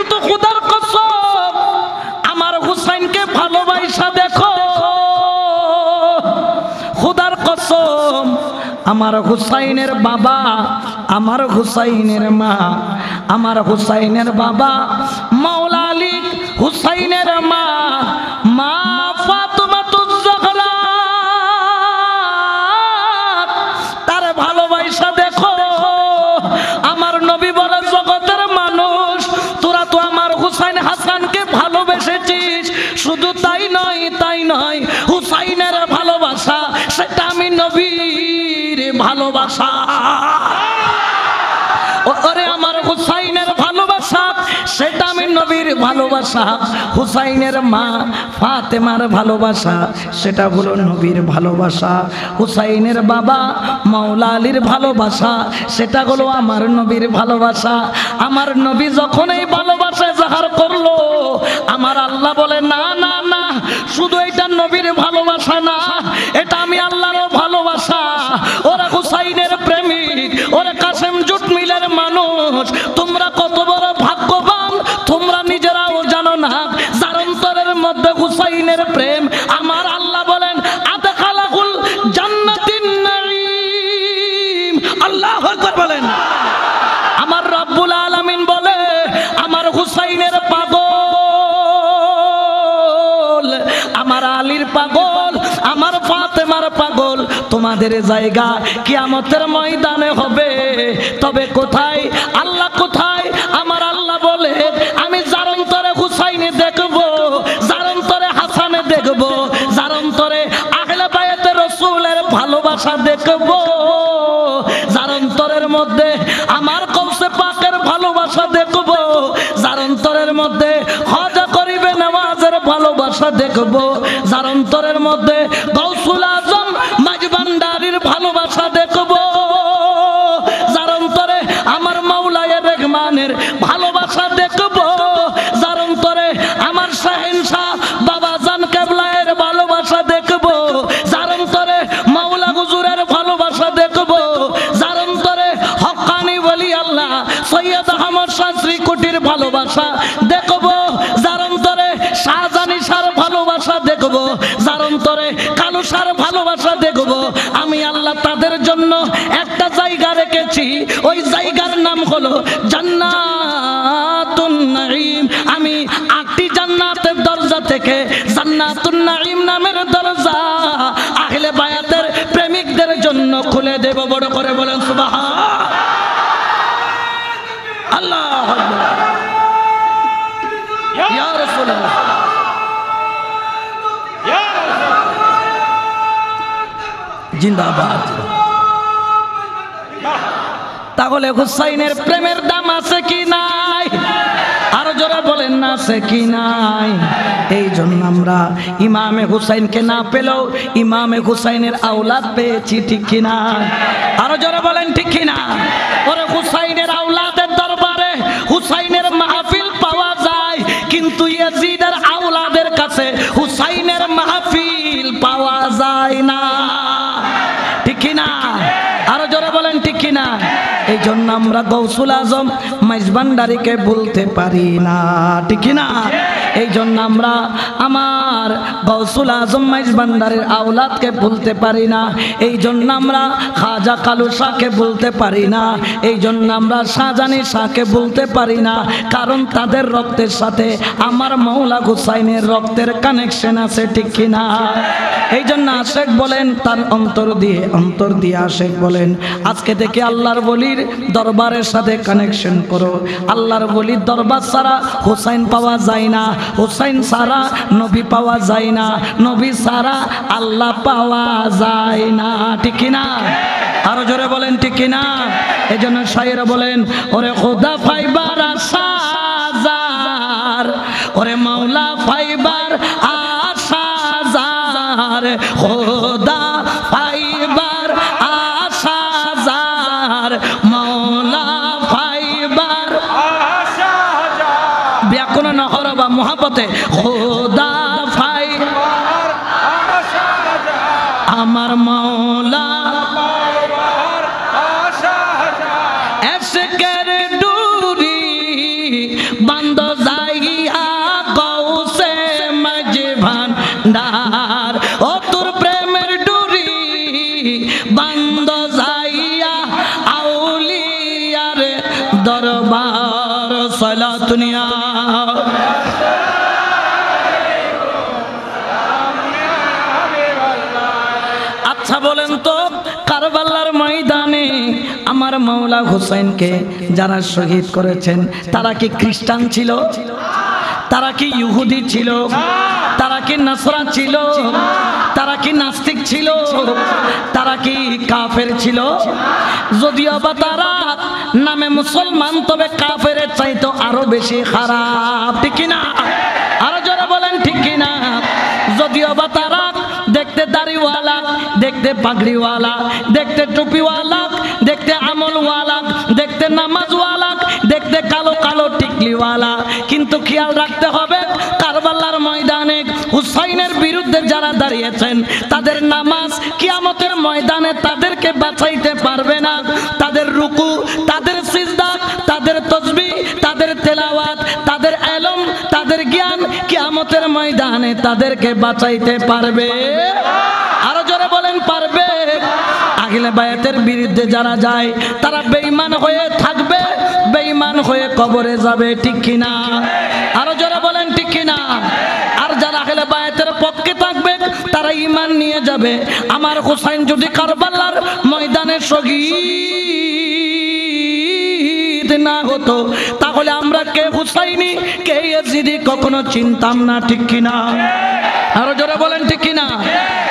কিন্তু খুদার কসম আমার হুসাইনকে ভালোবাসা দেখো, খুদার কসম আমার হুসাইনের বাবা, আমার হুসাইনের মা, আমার হুসাইনের বাবা মাওলা আলী, হুসাইনের মা মা ফাতেমাতুজ জাহরা, তার ভালোবাসা দেখো। আমার নবী বলে জগতের মানুষ তোরা তো আমার হুসাইন হাসানকে ভালোবেসেছিস, শুধু তাই নয়, তাই নয়, হুসাইনের ভালোবাসা সেটা আমি নবীর ভালোবাসা। ওরে আমার হুসাইনের ভালোবাসা সেটা আমি নবীর ভালোবাসা, হুসাইনের মা ফাতেমার ভালোবাসা সেটা হলো নবীর ভালোবাসা, হুসাইনের বাবা মাওলা আলীর ভালোবাসা সেটা হলো আমার নবীর ভালোবাসা। আমার নবী যখন এই ভালোবাসা জাহার করলো, আমার আল্লাহ বলে না না না, শুধু এটা নবীর ভালোবাসা না, এটা আমি আল্লাহরও ভালোবাসা। ওরা হুসাইনের প্রেমিক, ওরা কাসেম জুট মিলের মানুষ, তোমরা কত বড় ভাগ্যবান তোমরা নিজেরাও জানো না। যার অন্তরের মধ্যে হুসাইনের প্রেম, আমার আল্লাহ বলেন আদখালাহুল জান্নাতিন নাঈম। আল্লাহু আকবার বলেন। আমার রব্বুল আলামিন বলে আমার হুসাইনের পাগল, আমার আলীর পাগল, আমার ফাতেমার পাগল, তোমাদের জায়গা কিয়ামতের ময়দানে হবে। তবে কোথায়? আল্লাহ কোথায়? আমার আল্লাহ বলে আমি যার অন্তরে হুসাইনে দেখব, যার অন্তরে হাসানে দেখব, যার অন্তরে আহলে বায়াতে রাসূলের ভালোবাসা দেখব, যার অন্তরের মধ্যে আমার কওসে পাকের ভালোবাসা দেখব, যার অন্তরের মধ্যে হজা করিবে নামাজের ভালোবাসা দেখব, যার অন্তরের মধ্যে গাউসুল আজম মাঝভান্ডারির ভালোবাসা দেখব, যার অন্তরে আমার মাওলায়ে রহমানের ভালোবাসা দেখব, যার অন্তরে আমার শাহেনশাহ বাবা জান কেবলায়ের ভালোবাসা দেখব, যার অন্তরে মাওলা হুজুরের ভালোবাসা দেখব, যার অন্তরে হক্কানি ওলি আল্লাহ সৈয়দ আহমদ শাহ শ্রীকুটির ভালোবাসা দেখব, যার অন্তরে শাহজানি শাহর ভালোবাসা দেখব, যার অন্তরে কালু শাহর ভালোবাসা দেখব। আমি আল্লাহ তাদের জন্য একটা জায়গা রেখেছি, ওই জায়গার নাম হলো জান্নাতুন নাঈম। আমি 8টি জান্নাতের দরজা থেকে জান্নাতুন নাঈম নামের দরজা আহলে বায়াতের প্রেমিকদের জন্য খুলে দেব। বড় করে বলেন সুবহান আল্লাহু আকবার। ইয়া রাসূলুল্লাহ, জিন্দাবাদ। তাহলে হুসাইনের প্রেমের দাম আছে কি নাই? আরো জোরে বলেন না আছে কি নাই? এই জন্য আমরা ইমামে হুসাইনকে না পেলেও ইমামে হুসাইনের আওলাদ পেয়েছি, ঠিক কিনা? আরো জোরে বলেন ঠিক কিনা? ওরে হুসাইনের আওলাদের দরবারে হুসাইনের মাহফিল পাওয়া যায়, কিন্তু ইয়াজিদের আওলাদের কাছে হুসাইনের মাহফিল পাওয়া যায় না, ঠিক কিনা? আরো জোরে বলেন ঠিক কিনা? এই জন্য আমরা গৌসুল আজম মাইজভান্ডারিকে ভুলতে পারি না, ঠিক কিনা? এই জন্য আমরা আমার গৌসুল আজম মাইজভান্ডারির আওলাদকে ভুলতে পারি না, এই জন্য আমরা খাজা কালু শাহকে ভুলতে পারি না, এই জন্য আমরা শাহজানি শাহকে ভুলতে পারি না, কারণ তাদের রক্তের সাথে আমার মৌলা হুসাইনের রক্তের কানেকশন আছে, ঠিক কিনা? এই জন্য আশেক বলেন তার অন্তর দিয়ে আশেক বলেন আজকে থেকে আল্লাহর ওলির দরবারের সাথে কানেকশন করো। আল্লাহর ওলির দরবার ছাড়া হুসাইন পাওয়া যায় না, হুসাইন ছাড়া নবী পাওয়া যায় না, নবী ছাড়া আল্লাহ পাওয়া যায় না, ঠিক কিনা? আরো জোরে বলেন ঠিক কিনা? এই জন্য শায়ের বলেন ওরে খোদা ফাইবার আশাজার, ওরে মাওলা ফাইবার আশাজার, খোদা ফাইবার আশাজার, মাওলা ফাইবার আশাজার। ব্যাকুল নহর বা মোহাব্বতে খোদা ফাইবার আশাজার, আমার মাওলা ফাইবার আশাজার, এশকের ডুরি बंद जाइया गौसे मझभांडार ओ तोर प्रेमेर डोरी बंद जाइया आउलियार दरबार सलातुनिया अच्छा बोलें तो কারবালার ময়দানে আমার মাওলা হুসাইনকে যারা শহীদ করেছেন তারা কি খ্রিস্টান ছিল, তারা কি ইহুদি ছিল, তারা কি নাসরা ছিল, তারা কি নাস্তিক ছিল, তারা কি কাফের ছিল? যদিও বা তারা নামে মুসলমান তবে কাফেরের চাইতো আরো বেশি খারাপ, ঠিক কি না? আরো জোরে বলেন ঠিক কি না? যদিও বা তারা দেখতে দাড়িওয়ালা, দেখতে পাগড়িওয়ালা, দেখতে টুপিওয়ালা, দেখতে আমলওয়ালা, দেখতে নামাজওয়ালা, দেখতে কালো কালো টিকলিওয়ালা, কিন্তু খেয়াল রাখতে হবে কারবালার ময়দানে হুসাইনের বিরুদ্ধে যারা দাঁড়িয়েছেন তাদের নামাজ কিয়ামতের ময়দানে তাদেরকে বাঁচাইতে পারবে না। তাদের রুকু, তাদের সিজদা, তাদের তাসবিহ, তাদের তেলাওয়াত, তাদের ইলম, তাদের জ্ঞান কিয়ামতের ময়দানে তাদেরকে বাঁচাইতে পারবে। আরো জোরে বলেন পারবে। আহলে বায়াতের বিরুদ্ধে যারা যায় তারা বেঈমান হয়ে থাকবে, বেঈমান হয়ে কবরে যাবে, ঠিক কি না? আরো জোরে বলেন ঠিক কি না? আর যারা আহলে বায়াতের পক্ষে থাকবে তারা ঈমান নিয়ে যাবে। আমার হুসাইন যদি কারবালার ময়দানে শহীদ না হতো তাহলে আমরা কে হুসাইনি কে ইয়াজিদি কখনো চিনতাম না, ঠিক কি না? আরো জোরে বলেন ঠিক কি না?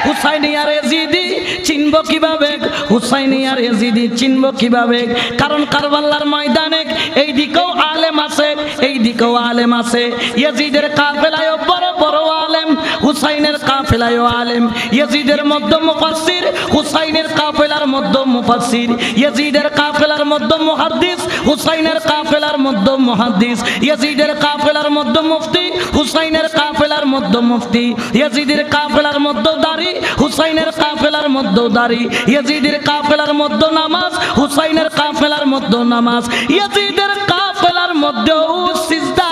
হুসাইনি আর ইয়াজিদি চিনব কিভাবে? হুসাইনি আর ইয়াজিদি চিনব কিভাবে? কারণ কারবালার ময়দানে এই দিকেও আলেম আছে, এই দিকেও আলেম আছে। ইয়াজিদের কাফেলায় বড় বড় আলেম, হুসাইনের কাফেলায় আলেম। ইয়াজিদের মধ্যে মুফাসসির, হুসাইনের কাফেলার মধ্যে মুফাসসির। ইয়াজিদের কাফেলার মধ্যে মুহাদ্দিস, হুসাইনের কাফেলার মধ্যে মুহাদ্দিস। ইয়াজিদের কাফেলার মধ্যে মুফতি, হুসাইনের কাফেলার মধ্যে মুফতি। ইয়াজিদের কাফেলার মধ্যে দাড়ি, হুসাইনের কাফেলার মধ্যে দাড়ি। ইয়াজিদের কাফেলার মধ্যে নামাজ, হুসাইনের কাফেলার মধ্যে নামাজ। ইয়াজিদের কাফেলার মধ্যেও সিজদা,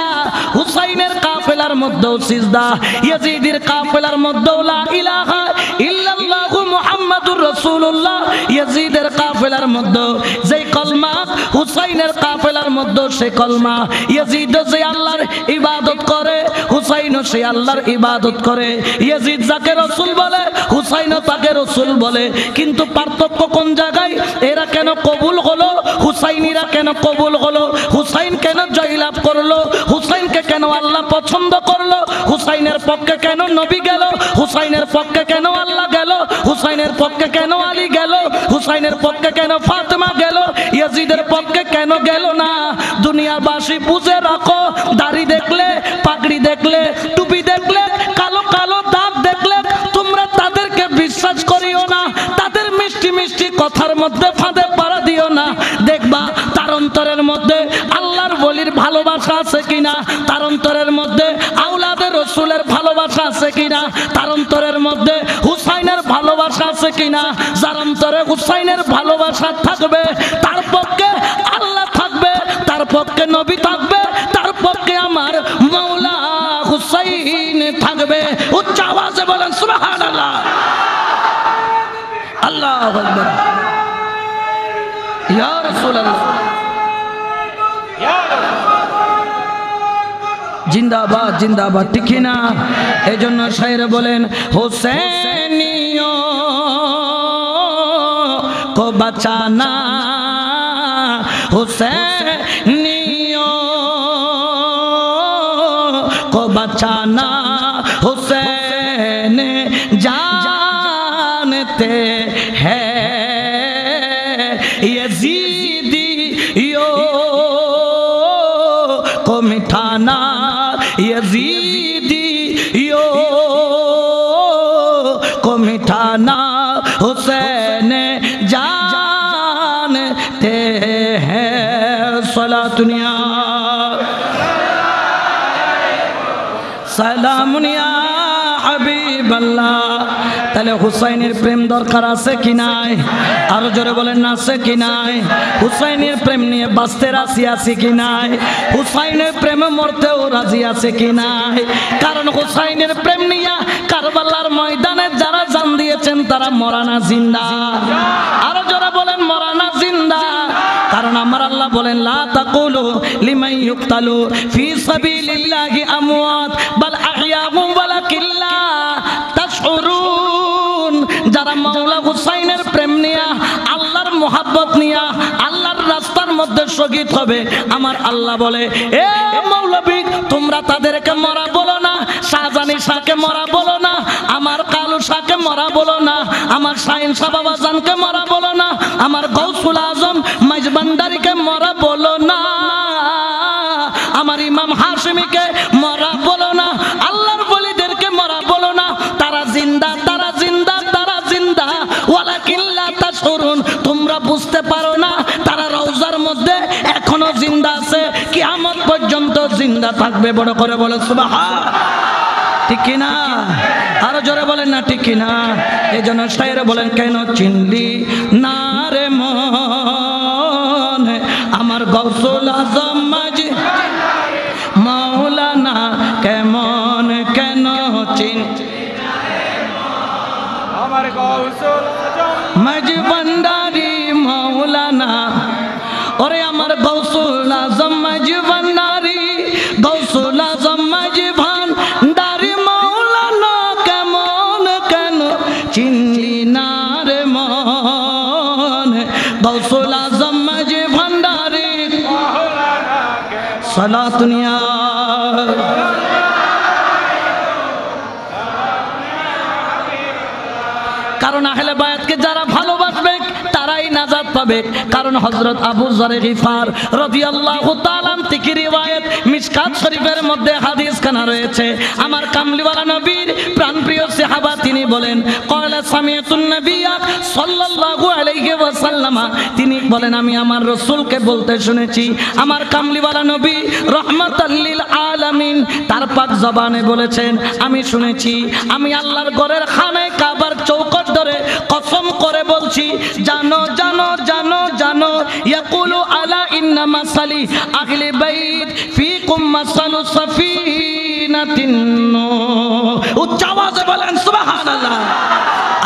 হুসাইনের কাফেলার মধ্যেও সিজদা। ইয়াজিদের কাফেলার মধ্যেও লা ইলাহা ইল্লাল্লাহু মুহাম্মাদুর রাসূলুল্লাহ। ইয়াজিদের কাফেলার মধ্যে যেই কলমা, হুসাইনের কাফেলার মধ্যে সে কলমা। ইয়াজিদ যে আল্লাহর ইবাদত করে, হুসাইনও সে আল্লাহর ইবাদত করে। ইয়াজিদ যাকে রাসূল বলে, হুসাইনও তাকে রাসূল বলে। কিন্তু পার্থক্য কোন জায়গায়? এরা কেন কবুল হলো, হুসাইনিরা কেন কবুল হলো? হুসাইন কেন জয়লাভ করলো? হুসাইনকে কেন আল্লাহ পছন্দ করলো? হুসাইনের পক্ষে কেন নবী গেল? হুসাইনের পক্ষে কেন আল্লাহ গেল? হুসাইনের পক্ষে কেন আলী গেল? হুসাইনের পক্ষে কেন ফাতেমা গেল? ইয়াজিদের পক্ষে কেন গেল না? দুনিয়াবাসী বুঝে রাখো, দাড়ি দেখলে, পাগড়ি দেখলে, টুপি দেখলে, কালো কালো দাগ দেখলে তোমরা তাদেরকে বিশ্বাস করিও না। তাদের মিষ্টি মিষ্টি কথার মধ্যে ফাঁদে পাড়া দিও না। দেখবা তার অন্তরের মধ্যে আল্লাহর ওলির ভালোবাসা আছে কিনা, তার অন্তরের মধ্যে আওলাদের রাসূলের ভালোবাসা আছে কিনা, তার অন্তরের মধ্যে হুসাইনের ভালোবাসা আছে কিনা। যার অন্তরে হুসাইনের ভালোবাসা থাকবে তার পক্ষে আল্লাহ থাকবে, তার পক্ষে নবী থাকবে, তার পক্ষে আমার মাওলা হুসাইন থাকবে। উচ্চ আওয়াজে বলেন সুবহানাল্লাহ। আল্লাহু আকবার। ইয়া রাসূলুল্লাহ, জিন্দাবাদ জিন্দাবাদ, ঠিক না? এই জন্য শায়ের বলেন হুসैनियों को बचाना, हुसैनियों को बचाना, हुसैन जानते हैं यजीदियों को मिटाना, यजीदियों को मिटाना, हुसैन जानते हैं। सलातुनिया सलामुनिया हबीबल्लाह তাহলে হুসাইনের প্রেম দরকার আছে কি নাই? আরো জোরে বলেন না আছে কি নাই? হুসাইনের প্রেম নিয়ে বাঁচতে রাজি আছে কি নাই? হুসাইনের প্রেমে মরতেও রাজি আছে কি নাই? কারণ হুসাইনের প্রেম নিয়ে কারবালার ময়দানে যারা জান দিয়েছেন তারা মরা না জিন্দা। আরো জোরে বলেন মরা না জিন্দা। কারণ আমার আল্লাহ বলেন লা তাকুলু লিমান ইউক্তালু ফি সাবিলিল্লাহি আমওয়াত বাল আহইয়াউ ওয়ালাকিন লা তাশউরুন। যারা মাওলা হুসাইনের প্রেম নিয়া আল্লাহর মোহাব্বত নিয়া আল্লাহর রাস্তার মধ্যে শহীদ হবে, আমার আল্লাহ বলে এ মৌলবী তোমরা তাদেরকে মরা বলো না, শাহজানি শাহকে মরা বলো না, আমার কালু শাহকে মরা বলো না, আমার শাহিন শাহ বাবাজানকে মরা বলো না, আমার গৌসুল আজম মাইজবান্ডারিকে মরা বলো না, আমার ইমাম হাশিমিকে মরা বলো না, আল্লাহর ওলিদেরকে মরা বলো না। তারা জিন্দা, তারা জিন্দা, তারা জিন্দা। ওয়ালাকিন লা তাশউরুন, তোমরা বুঝতে পারো না তারা রওজার মধ্যে এখনো জিন্দা আছে, কিয়ামত পর্যন্ত জিন্দা থাকবে। বড় করে বলো সুবহান। ঠিক কিনা? আরো জোরে বলেন না ঠিক কিনা? এই জন্য শায়ের বলেন কেন চিনলি না রে মন আমার গৌসুল আজম মাঝি মাওলানা কেমন কেন চিন আমার গৌসুল আজম মাঝি ভান্ডারি মাওলানা। ওরে আমার গৌসুল আজম মাঝি ভান্ডারি, গৌসুল আজম মাঝি ভান্ডারি মাওলানা কেমন কেন চিনলি না রে মন গৌসুল আজম মাঝি ভান্ডারি সালাত নিয়া। কারণ আহলে বায়াতকে যারা ভালোবাসবে তারাই নাজাত পাবে। কারণ হযরত আবু যর গিফার রাদিয়াল্লাহু তাআলা থেকে রিওয়ায়াত মিশকাত শরীফের মধ্যে হাদিস খানা রয়েছে। আমার কামলিওয়ালা নবীর প্রাণপ্রিয় সাহাবা তিনি বলেন ক্বালা সামিআতুন নাবিয়্যা সাল্লাল্লাহু আলাইহি ওয়াসাল্লাম, তিনি বলেন আমি আমার রাসূলকে বলতে শুনেছি। আমার কামলিওয়ালা নবী রাহমাতাল লিল আলামিন তার পাক জবানে বলেছেন আমি শুনেছি, আমি আল্লাহর ঘরের খানায়ে কাবার চৌকট ধরে কসম করে বলছি, জানো জানো জানো জানো ইয়াকুলু আলা ইন্না মাসালি আহলি বাইত ফিকুম মাসালু সাফিনাতিন নূহ। উচ্চ আওয়াজে বলেন সুবহানাল্লাহ।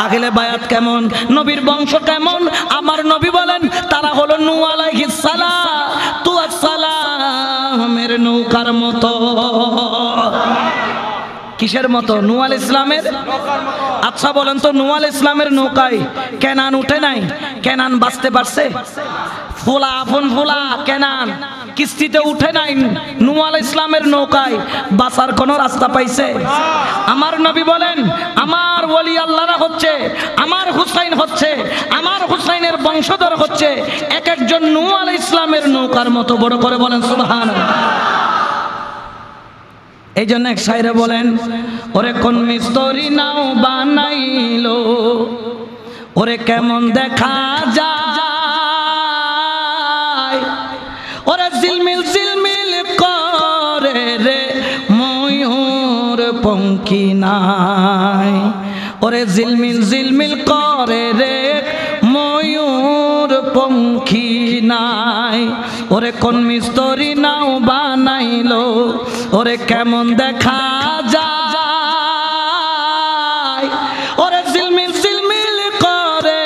আহলে বায়াত কেমন, নবীর বংশ কেমন? আমার নবী বলেন তারা হলো নূহ আলাইহিস সালাতু ওয়াস সালামের নৌকার মতো। কিসের মতো? নূহ আলাইহিস ইসলামের। আচ্ছা বলেন তো নূহ আলাইহিস ইসলামের নৌকায় কেনান উঠে নাই? কেনান বাঁচতে পারছে? ফুলা আপন ফুলা কেনান কিস্তিতে উঠে নাই। নূহ আলাইহিস ইসলামের নৌকায় বাঁচার কোনো রাস্তা পাইছে? আমার নবী বলেন আমার ওলি আল্লাহরা হচ্ছে, আমার হুসাইন হচ্ছে, আমার হুসাইনের বংশধর হচ্ছে এক একজন নূহ আলাইহিস ইসলামের নৌকার মতো। বড় করে বলেন সুবহানাল্লাহ। এই জন্য এক শায়রে বলেন ওরে কোন মিস্ত্রি নাও বানাইলো, ওরে কেমন দেখা যায়, ওরে ঝিলমিল ঝিলমিল করে রে ময়ূর পঙ্খী নাই, ওরে ঝিলমিল ঝিলমিল করে রে ময়ূর পঙ্খী নাই, ওরে কোন মিস্ত্রি নাও বানাইলো, ওরে কেমন দেখা যায়, ওরে ঝিলমিল ঝিলমিল করে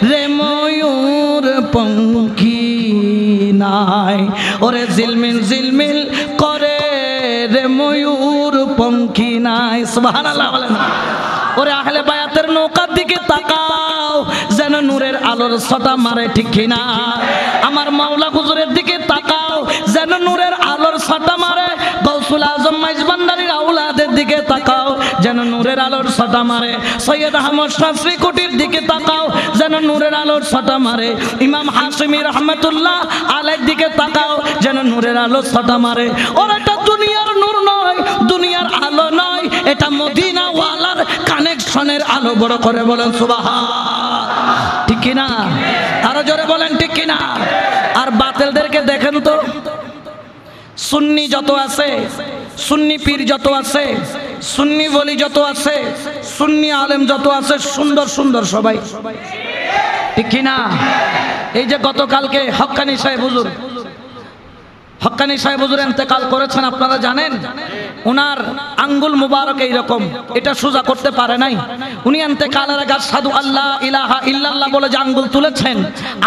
রে ময়ূর পঙ্খী নাই, ওরে ঝিলমিল ঝিলমিল করে রে ময়ূর পঙ্খী নাই। সুবহানাল্লাহ বলেন। ওরে আহলে বায়াতের নৌকার দিকে তাকাও যেন নূরের আলোর ছটা মারে, ঠিক কিনা? আমার মাওলা হুজুরের দিকে তাকাও যেন নূরের আলোর ছটা মারে। গৌসুল আজম মাইজবান্ডারির আওলাদের দিকে তাকাও যেন নূরের আলোর ছটা মারে। সৈয়দ আহমদ শাহ শ্রীকুটির দিকে তাকাও যেন নূরের আলোর ছটা মারে। ইমাম হাশিমি রহমাতুল্লাহ আলাইহির দিকে তাকাও যেন নূরের আলোর ছটা মারে। ওর এটা দুনিয়ার নূর নয়, দুনিয়ার আলো নয়, এটা মদিনা ওয়ালার কানেকশনের আলো। বড় করে বলেন সুবহান। ঠিক কিনা? আরো জোরে বলেন ঠিক কিনা? আর বাতিলদেরকে দেখেন তো, সুন্নি যত আছে, সুন্নি পীর যত আছে, সুন্নি বলি যত আছে, সুন্নি আলেম যত আছে, সুন্দর সুন্দর সবাই, ঠিক কিনা? এই যে গতকালকে হক্কানি সাহেব হুজুর, হক্কানি সাহেব হুজুর ইন্তেকাল করেছেন, আপনারা জানেন। ওনার আঙ্গুল মুবারক এইরকম, এটা সোজা করতে পারে নাই। উনি ইন্তেকালের আগে আশহাদু আল্লা ইলাহা ইল্লাল্লাহ বলে যে আঙ্গুল তুলেছেন,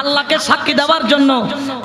আল্লাহকে সাক্ষী দেওয়ার জন্য,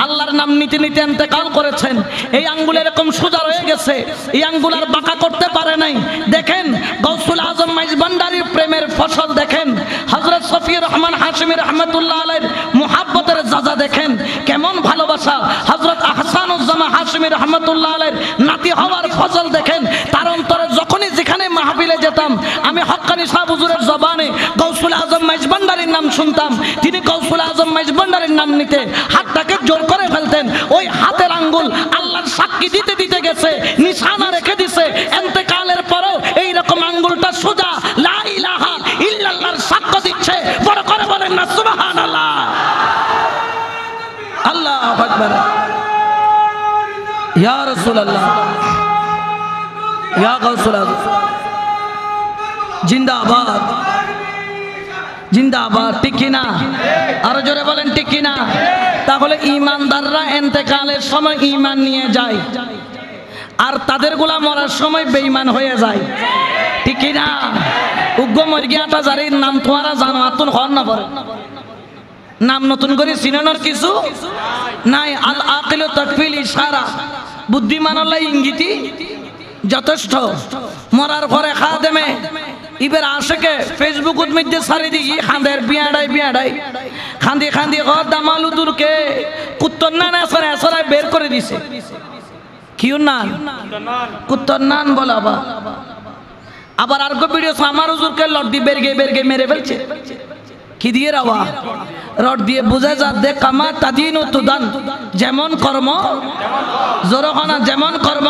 আল্লাহর নাম নিতে নিতে ইন্তেকাল করেছেন। এই আঙ্গুল এরকম সোজা রয়ে গেছে, এই আঙ্গুল আর বাঁকা করতে পারে নাই। দেখেন গৌসুল আজম মাইজভান্ডারীর প্রেমের ফসল দেখেন, হযরত সফিউর রহমান হাশিমি রাহমাতুল্লাহ আলাইহির মুহাব্বতের জাজা দেখেন, কেমন ভালোবাসা। হযরত আহসানুজ্জামান হাশিমি রাহমাতুল্লাহ আলাইহির নাতি হওয়ার ফজল দেখেন। তার অন্তরে যখনই যেখানে মাহফিলে যেতাম, আমি হক্কানি সাহেব হুজুরের জবানে গৌসুল আজম মাইজভান্ডারীর নাম শুনতাম। তিনি গৌসুল আজম মাইজভান্ডারীর নাম নিতে হাতটাকে জোর করে ফেলতেন। ওই হাতের আঙ্গুল আল্লাহর সাক্ষী দিতে দিতে গেছে, নিশানা রেখে দিছে। ইন্তেকালের পরেও এই রকম আঙ্গুলটা সোজা লা ইলাহা ইল্লাল্লাহর সাক্ষ্য দিচ্ছে। বড় করে বলেন না সুবহানাল্লাহ, আল্লাহু আকবার, ইয়া রাসূলুল্লাহ, ইয়া গৌসুল আজম, জিন্দাবাদ জিন্দাবাদ, ঠিক কিনা? আরো জোরে বলেন ঠিক কিনা? তাহলে ইমানদাররা ইন্তেকালের সময় ঈমান নিয়ে যায়, আর তাদেরগুলা মরার সময় বেঈমান হয়ে যায়, ঠিক কিনা? উগ্র মর্গিয়াটা যারির নাম তোমারা জানো, আতুন হন না পরে নাম নতুন করে চিনানোর কিছু নাই। আল আকিল তাকফিল ইশারা, বুদ্ধিমান হলে ইঙ্গিতি যথেষ্ট। মরার পরে খাদেমে ইবের আশেকে ফেসবুকের মধ্যে সারি দিই খাঁদের বিয়াড়াই বিয়াড়াই খান্দি খান্দি ঘর দামালুদুরকে কুত্তর নান এসরা এসরায় বের করে দিছে। কিউর নান? কুত্তর নান বলাবা। আবার আর গো ভিডিও আমার হুজুরকে লট দিয়ে বেরগে মেরে ফেলছে। কি দিয়ে রাওয়া? রড দিয়ে বুঝে যা দে কামা তাদিন ও তুদান, যেমন কর্ম জোরখানা, যেমন কর্ম।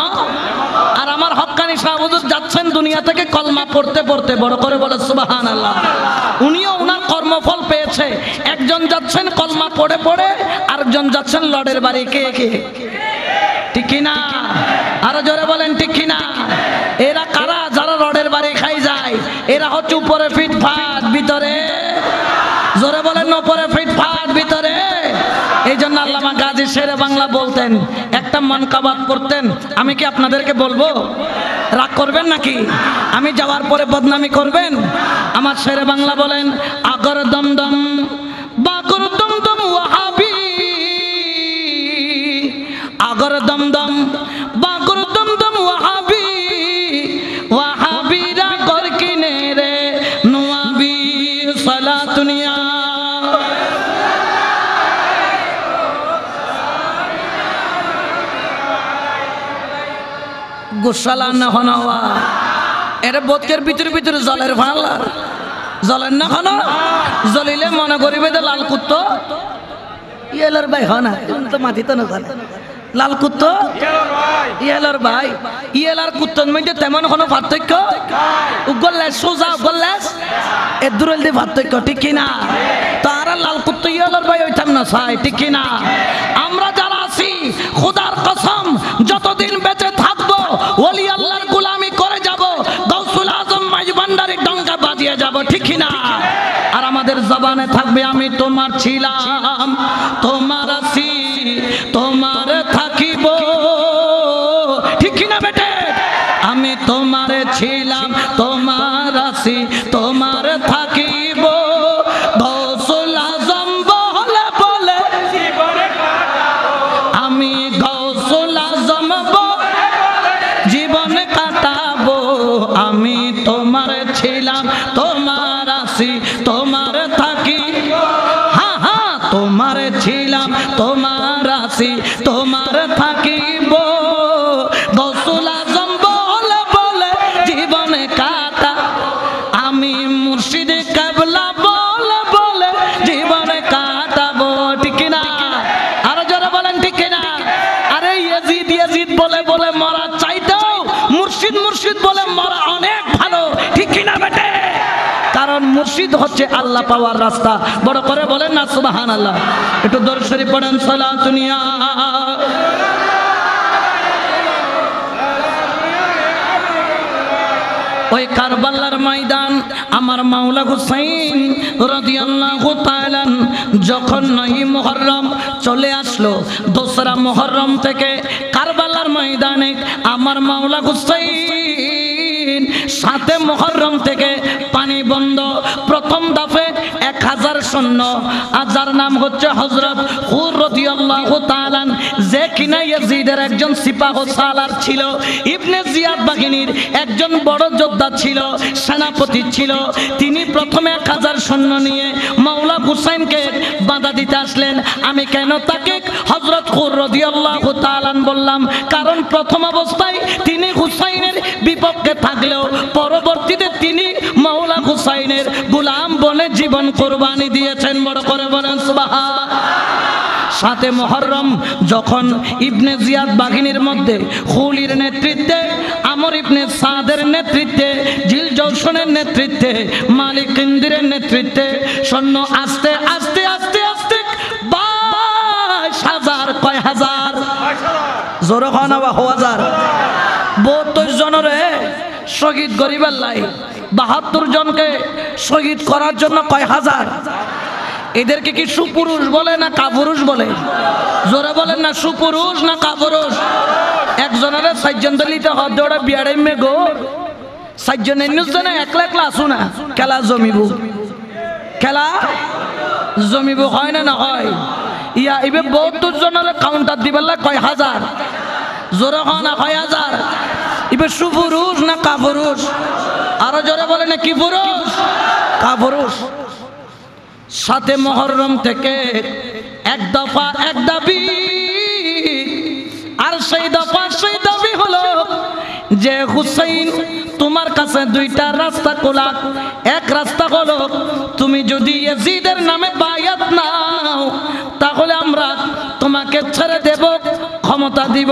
আর আমার হক্কানি সাহেব হুজুর যাচ্ছেন দুনিয়া থেকে কলমা পড়তে পড়তে, বড় করে বলে সুবহানাল্লাহ। উনিও ওনার কর্মফল পেয়েছে। একজন যাচ্ছেন কলমা পড়ে পড়ে, আরেকজন যাচ্ছেন লডের বাড়ি কে কে, ঠিক কিনা? আরো জোরে বলেন ঠিক কিনা? এরা কারা? যারা রডের বাড়ি খাই যায়। এরা হচ্ছে উপরে ফিটফাট, ভিতরে জোরে বলেন উপরে ফিটফাট, ভিতরে। এই জন্য আল্লামা গাজী শেরে বাংলা বলতেন, একটা মনকাবাত করতেন। আমি কি আপনাদেরকে বলবো? রাগ করবেন নাকি? আমি যাওয়ার পরে বদনামি করবেন? আমার শেরে বাংলা বলেন, আগর দমদম বাকর দমদম ওয়াহাবি, আগর দমদম বাকর দমদম ওয়াহাবি, ওয়াহাবিরা কর কিনে রে নওয়াবি সালাতুনিয়া। গোসালা না হনওয়া এরে বোধকের ভিতরে ভিতরে জলের ভালা, জলের না হন জলিলে মনে করিবে যে লাল কুত্ত ইয়েলোর ভাই হনা তো মাটি তো না জানে। লাল কুত্ত ইয়েলোর ভাই, ইয়েলার কুত্তর মধ্যে তেমন কোনো পার্থক্য উগল্লাস সোজা উগল্লাস এর দূরের দিয়ে পার্থক্য, ঠিক কিনা? তারা লাল কুত্ত ইয়েলোর ভাই ওইটাম না চাই, ঠিক কিনা? আমরা যারা আছি খোদার কসম যতদিন বেঁচে থাকবো ওলি আল্লাহর গোলামি করে যাব, গৌসুল আজম মাইজভান্ডারীর ডঙ্কা বাজিয়ে যাব, ঠিক কিনা? আর আমাদের জবানে থাকবে আমি তোমার ছিলাম, তোমার আছি, তোমার থাকিব, ঠিক কিনা বেটে? আমি তোমার ছিলাম, তোমার আছি, তোমার থাকিব। গৌসুল আজম বলে বলে আমি গৌসুল আজম জীবন কাটাবো। আমি তোমার ছিলাম, তোমার আছি, তোমার থাকি, হ্যাঁ হ্যাঁ তোমার ছিলাম, তোমার আছি, তোমার থাকিব। গৌসুল আজম বলে বলে জীবন কাটা, আমি মুর্শিদ কেবলা বলে বলে জীবন কাটাবো, ঠিক না? আরো যারা বলেন ঠিক না? আরে ইয়াজিদ ইয়াজিদ বলে বলে মরা চাইতেও মুর্শিদ মুর্শিদ বলে মরা অনেক ভালো, ঠিক কিনা বেটে? কারণ মুর্শিদ হচ্ছে আল্লাহ পাওয়ার রাস্তা। বড় করে বলেন না সুবহানাল্লাহ। একটু দরুদ শরীফ পড়েন, সালাতুনিয়া। ওই কারবালার ময়দান আমার মাওলা হুসাইন রাদিয়াল্লাহু তাআলা যখন 9 মুহররম চলে আসলো, 2রা মুহররম থেকে কারবালার ময়দানে আমার মাওলা হুসাইন 7 মুহররম থেকে পানি বন্ধ। প্রথম দফে 1000 সৈন্য, আর যার নাম হচ্ছে হযরত হুর রাদিয়াল্লাহু তাআলা, যে কিনা ইয়াজিদের একজন সিপাহ সালার ছিল, ইবনে জিয়াদ বাহিনীর একজন বড় যোদ্ধা ছিল, সেনাপতি ছিল। তিনি প্রথমে 1000 সৈন্য নিয়ে মাওলা হুসাইনকে বাধা দিতে আসলেন। আমি কেন তাকে হযরত হুর রাদিয়াল্লাহু তাআলা বললাম? কারণ প্রথম অবস্থায় তিনি হুসাইনের বিপক্ষে থাকলেও পরবর্তীতে তিনি মাওলা হুসাইনের গোলাম বনে জীবন কুরবানি দিয়েছেন। বড় করে বলেন সুবহান। 7 মুহররম যখন ইবনে জিয়াদ বাহিনীর মধ্যে খুলির নেতৃত্বে, আমর ইবনে সাদের নেতৃত্বে, জিল জৌশনের নেতৃত্বে, মালিক কিন্দিরের নেতৃত্বে সৈন্য আস্তে আস্তে আস্তে আস্তে 22,000 কয় হাজার জোরে খানা বা হাজার 72 জনরে শহীদ গরিবের লাই 72 জনকে শহীদ করার জন্য কয় হাজার। এদেরকে কি সুপুরুষ বলে না কাপুরুষ বলে? জোরে বলেন না, সুপুরুষ না কাপুরুষ? একজনের 4 জন দলিতে হদ ওরা বিয়ারে মে গো 4 জন এনে একলা একলা আসু না, খেলা জমিবু, খেলা জমিবু হয় না না হয়? ইয়া এবে 72 জনের কাউন্টার দিবেলা কয় হাজার? জোরে হয় না কয় হাজার? এবে সুপুরুষ না কাপুরুষ? আরো জোরে বলে না কি পুরুষ? কাপুরুষ। 7 মুহররম থেকে এক দফা এক দাবি, আর সেই দফা সেই দাবি হলো যে হুসাইন তোমার কাছে 2টা রাস্তা খোলা। এক রাস্তা হলো তুমি যদি ইয়াজিদের নামে বায়াত নাও তাহলে আমরা তোমাকে ছেড়ে দেব, ক্ষমতা দিব,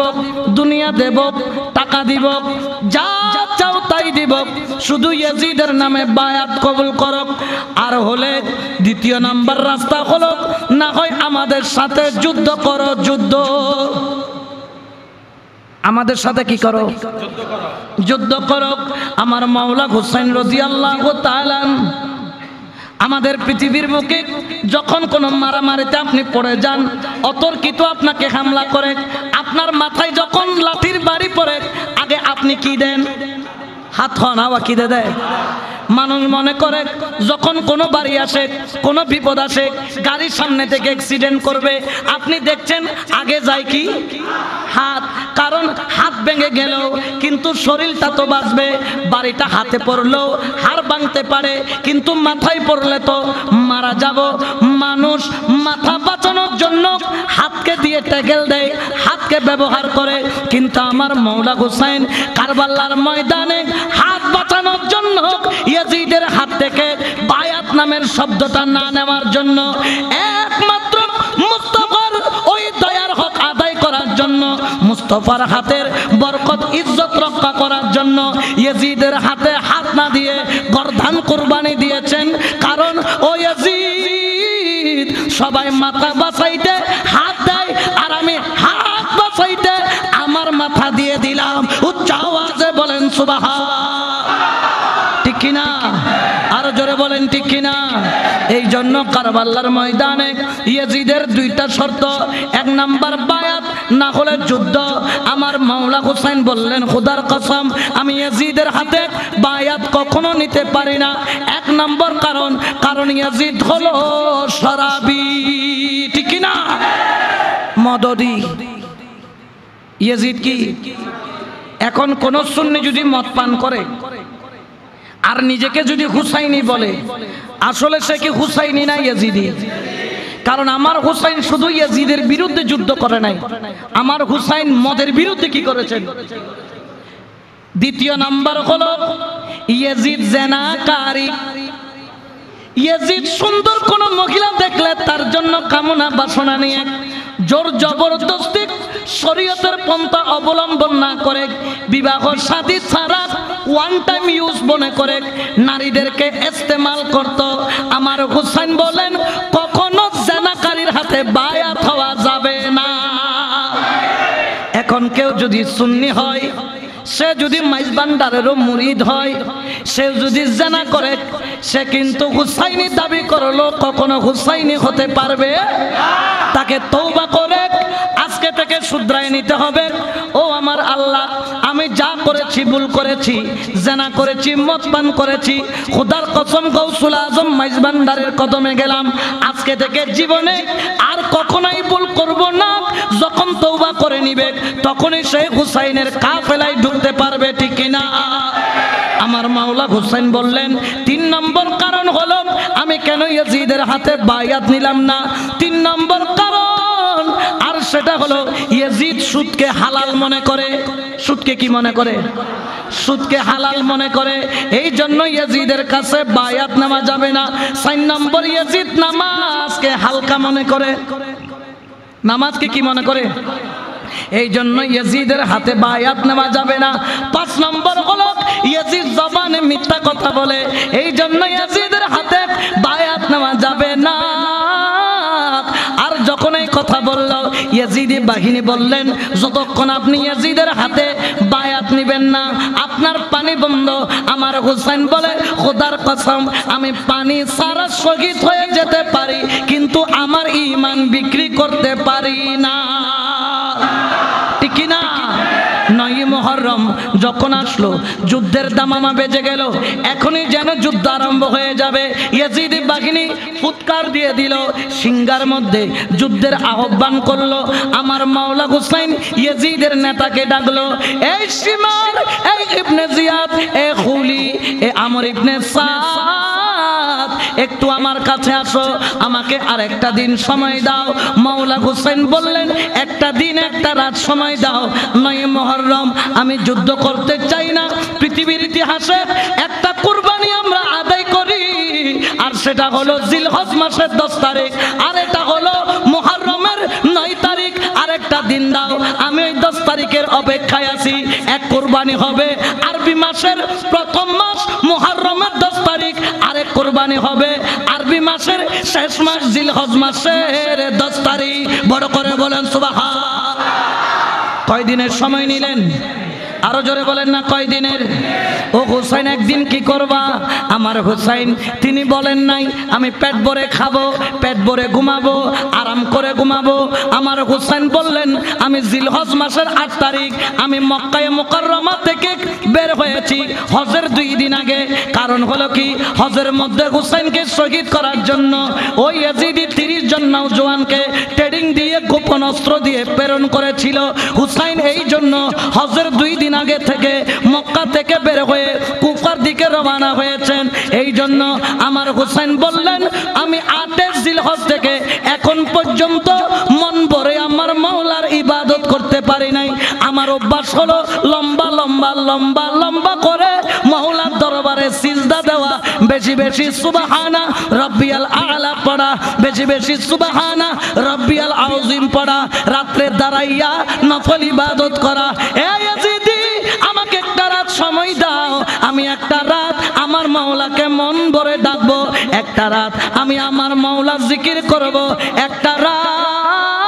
দুনিয়া দেব, টাকা দিব, যা চাও তাই দিব, শুধু ইয়াজিদের নামে বায়াত কবুল করো। আর হলে 2য় নাম্বার রাস্তা হলো না হয় আমাদের সাথে যুদ্ধ করো। যুদ্ধ আমাদের সাথে কি করো? যুদ্ধ করো। আমার মাওলা হুসাইন রাদিয়াল্লাহু তাআলা আমাদের পৃথিবীর বুকে যখন কোনো মারামারিতে আপনি পড়ে যান, অতর্কিত আপনাকে হামলা করে, আপনার মাথায় যখন লাঠির বাড়ি পড়ে, আগে আপনি কি দেন? হাত হন হাওয়া কি দেয়? মানুষ মনে করে যখন কোনো বাড়ি আসে, কোনো বিপদ আসে, গাড়ির সামনে থেকে অ্যাক্সিডেন্ট করবে, আপনি দেখছেন আগে যায় কি? হাত। কারণ হাত ভেঙে গেলেও কিন্তু শরীরটা তো বাঁচবে। বাড়িটা হাতে পড়লেও হাড় ভাঙতে পারে, কিন্তু মাথায় পড়লে তো মারা যাব। মানুষ মাথা বাঁচানোর জন্য হাতকে দিয়ে ট্যাগেল দেয়, হাতকে ব্যবহার করে। কিন্তু আমার মাওলা হুসাইন কারবালার ময়দানে হাত বাঁচানোর জন্য, ইয়াজিদের হাত থেকে বায়াত নামের শব্দটা না নেওয়ার জন্য, একমাত্র মুস্তাফার ওই দয়ার হক আদায় করার জন্য, মুস্তাফার হাতের বরকত ইজ্জত রক্ষা করার জন্য ইয়াজিদের হাতে হাত না দিয়ে গর্দান কুরবানি দিয়েছেন। কারণ ও ইয়াজিদ সবাই মাথা বাঁচাইতে হাত দেয়, আর আমি হাত বাঁচাইতে আমার মাথা দিয়ে দিলাম। উচ্চ আওয়াজে বলেন সুবহান। ঠিক কিনা? আরো জোরে বলেন ঠিক কিনা? এই জন্য কারবালার ময়দানে ইয়াজিদের 2টা শর্ত। 1 নাম্বার বায়াত, না হলে যুদ্ধ। আমার মাওলা হুসাইন বললেন খোদার কসম আমি ইয়াজিদের হাতে বায়াত কখনো নিতে পারি না। 1 নম্বর কারণ ইয়াজিদ হলো শরাবি। ঠিক কিনা? মদদি। ইয়াজিদ কি? এখন কোন সুন্নি যদি মদ পান করে আর নিজেকে যদি হুসাইনি বলে, আসলে সে কি হুসাইনি না ইয়াজিদি? কারণ আমার হুসাইন শুধু ইয়াজিদের বিরুদ্ধে যুদ্ধ করে নাই, আমার হুসাইন মদের বিরুদ্ধে কি করেছেন? 2য় নাম্বার হলো ইয়াজিদ জেনাকারী। ইয়াজিদ সুন্দর কোন মহিলা দেখলে তার জন্য কামনা বাসনা নিয়ে জোর জবরদস্তি শরীয়তের পন্থা অবলম্বন না করে, বিবাহ শাদী ছাড়া ওয়ান টাইম ইউজ মনে করে নারীদেরকে ইস্তেমাল করত। আমার হুসাইন বলেন কখনো জেনাকারীর হাতে বায়াত হওয়া যাবে না। এখন কেউ যদি সুন্নি হয়, সে যদি মাইজবান্ডারেরও মুরিদ হয়, সে যদি জানা করে, সে কিন্তু হুসাইনি দাবি করলো কখনো হুসাইনি হতে পারবে। তাকে তওবা করে আজকে থেকে শুধরায় নিতে হবে। ও আমার আল্লাহ, আমি যা করেছি ভুল করেছি, জানা করেছি, মদ পান করেছি, খোদার কসম গৌসুল আজম মাইজবান্ডারের কদমে গেলাম, আজকে থেকে জীবনে আর কখনোই ভুল করব না। যখন তওবা করে নিবে তখনই সে হুসাইনের কাফেলায় ঢুকতে পারবে, ঠিক কিনা? আমার মাওলা হুসাইন বললেন 3 নম্বর কারণ হলো আমি কেন ইয়াজিদের হাতে বায়াত নিলাম না। 3 নম্বর কারণ, আর সেটা হলো ইয়াজিদ সুদকে হালাল মনে করে। সুদকে কি মনে করে? সুদকে হালাল মনে করে। এই জন্য ইয়াজিদের কাছে বায়াত নেওয়া যাবে না। 4 নম্বর, ইয়াজিদ নামাজকে হালকা মনে করে। নামাজকে কি মনে করে? এই জন্য ইয়াজিদের হাতে বায়াত নেওয়া যাবে না। 5 নম্বর হলো ইয়াজিদ জবানে মিথ্যা কথা বলে, এই জন্য ইয়াজিদের হাতে বায়াত নেওয়া যাবে না। আর যখন এই কথা বলল, ইয়াজিদি বাহিনী বললেন যতক্ষণ আপনি ইয়াজিদের হাতে বায়াত নেবেন না আপনার পানি বন্ধ। আমার হুসাইন বলে খোদার কসম আমি পানি সারা শহীদ হয়ে যেতে পারি, কিন্তু আমার ঈমান বিক্রি করতে পারি না, ঠিক না? 9 মুহররম যখন আসলো, যুদ্ধের দামামা বেজে গেল, এখনই যেন যুদ্ধ আরম্ভ হয়ে যাবে। ইয়াজিদি বাহিনী ফুৎকার দিয়ে দিল, সিংহার মধ্যে যুদ্ধের আহ্বান করলো। আমার মাওলা হুসাইন ইয়াজিদের নেতাকে ডাকলো, এই শিমার, এই ইবনে জিয়াদ, এ খুলি, এ আমর ইবনে সাদ, একটু আমার কাছে আসো, আমাকে আরেকটা দিন সময় দাও। মাওলা হুসাইন বললেন একটা দিন একটা রাত সময় দাও। 9 মুহররম আমি যুদ্ধ করতে চাই না। পৃথিবীর ইতিহাসে একটা কুরবানি আমরা আদায় করি, আর সেটা হলো জিলহজ মাসের 10 তারিখ, আর এটা হলো মুহররমের 9 তারিখ। আরেকটা দিন দাও, আমি ওই 10 তারিখের অপেক্ষায় আছি। এক কুরবানি হবে আরবি মাসের প্রথম মাস মুহররমের 10 তারিখ, আরেক কুরবানি হবে আরবি মাসের শেষ মাস জিলহজ মাসের 10 তারিখ। বড় করে বলেন সুবহান। কয় দিনের সময় নিলেন? আরো জোরে বলেন না, কয় দিনের? ও হুসাইন একদিন কি করবা? আমার হুসাইন তিনি বলেন নাই আমি পেট ভরে খাবো, পেট ভরে ঘুমাবো, আরাম করে ঘুমাবো। আমার হুসাইন বললেন আমি জিলহজ মাসের 8 তারিখ আমি মক্কায়ে মুকাররমা থেকে বের হয়েছি হজের 2 দিন আগে। কারণ হলো কি, হজের মধ্যে হুসাইনকে শহীদ করার জন্য ওই ইয়াজিদি 30 জন নওজওয়ানকে ট্রেডিং দিয়ে গোপন অস্ত্র দিয়ে প্রেরণ করেছিল। হুসাইন এই জন্য হজের 2 দিন আগে থেকে মক্কা থেকে বের হয়ে কুফার দিকে রওনা হয়েছেন। এই জন্য আমার হুসাইন বললেন আমি 8 জিলহজ থেকে এখন পর্যন্ত মন ভরে আমার মাওলার ইবাদত করতে পারি নাই। আমার অভ্যাস হলো লম্বা লম্বা লম্বা লম্বা করে মাওলার দরবারে সিজদা দেওয়া, বেশি বেশি সুবহানা রাব্বিয়াল আ'লা পড়া, বেশি বেশি সুবহানা রাব্বিয়াল আযীম পড়া, রাত্রে দাঁড়াইয়া নফল ইবাদত করা। এ ইয়াজিদি আমাকে একটা রাত সময় দাও, আমি একটা রাত আমার মাওলাকে মন ভরে ডাকবো, একটা রাত আমি আমার মাওলার জিকির করব, একটা রাত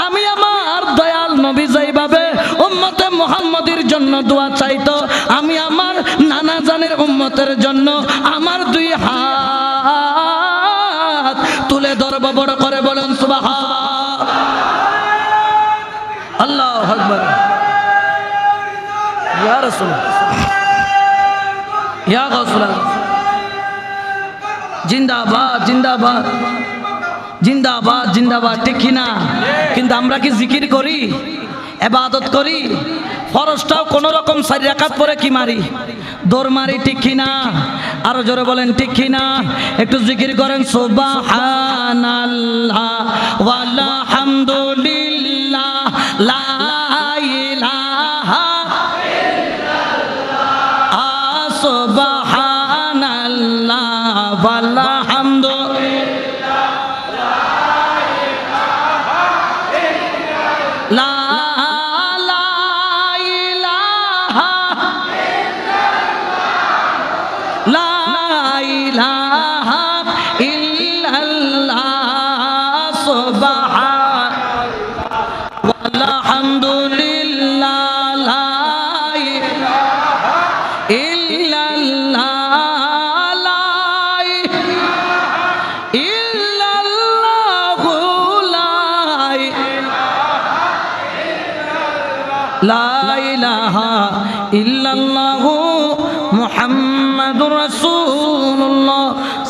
আমি আমার দয়াল নবী যেইভাবে উম্মতে মুহাম্মাদের জন্য দোয়া চাইতো, আমি আমার নানা জানের উম্মতের জন্য আমার 2 হাত তুলে ধরব। বড় করে বলেন সুবহান। আল্লাহু আকবার। ইয়া রাসূল, ইয়া গাউসুল জিন্দাবাদ জিন্দাবাদ জিন্দাবাদ জিন্দাবাদ, ঠিক কিনা? কিন্তু আমরা কি জিকির করি, ইবাদত করি? ফরজটাও কোন রকম 4 রাকাত পরে কি মারি, দৌড় মারি, ঠিক কিনা? আরো জোরে বলেন ঠিক কিনা? একটু জিকির করেন সুবহানাল্লাহ ওয়াল হামদুলিল্লাহ লা ইলাহা ইল্লাল্লাহ সুবহানাল্লাহ ওয়াল হামদুলিল্লাহ লা সুবহান ওয়াল হামদুলিল্লাহ লা ইলাহা ইল্লাল্লাহু মুহাম্মাদুর রাসূলুল্লাহ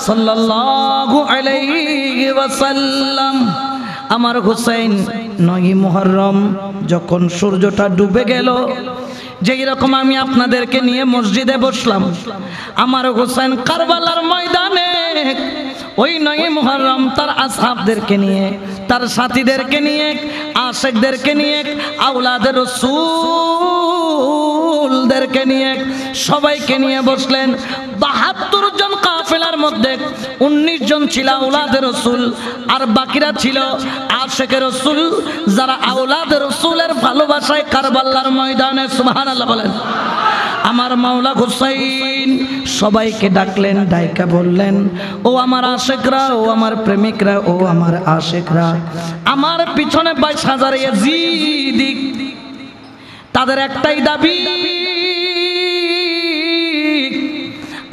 সাল্লাল্লাহু আলাইহি ওয়াসাল্লাম। আমার হুসাইন 9 মুহররম যখন সূর্যটা ডুবে গেল, যেই রকম আমি আপনাদেরকে নিয়ে মসজিদে বসলাম, আমার হুসাইন কারবালার ময়দানে ওই 9 মুহররম তার আসহাবদেরকে নিয়ে, তার সাথীদেরকে নিয়ে, আশিকদেরকে নিয়ে, আওলাদে রাসূলদেরকে নিয়ে, সবাইকে নিয়ে বসলেন। 72 জন কাফেলার মধ্যে 19 জন ছিল আওলাদে রাসূল, আর বাকিরা ছিল আশিকে রাসূল, যারা আওলাদে রাসূলের ভালোবাসায় কারবালার ময়দানে সুবহানাল্লাহ বলেন। আমার মাওলা হুসাইন সবাইকে ডাকলেন, ডাইকা বললেন, ও আমার আশিকরা, ও আমার প্রেমিকরা, ও আমার আশিকরা, আমার পিছনে 22,000 ইয়াজিদি, তাদের একটাই দাবি,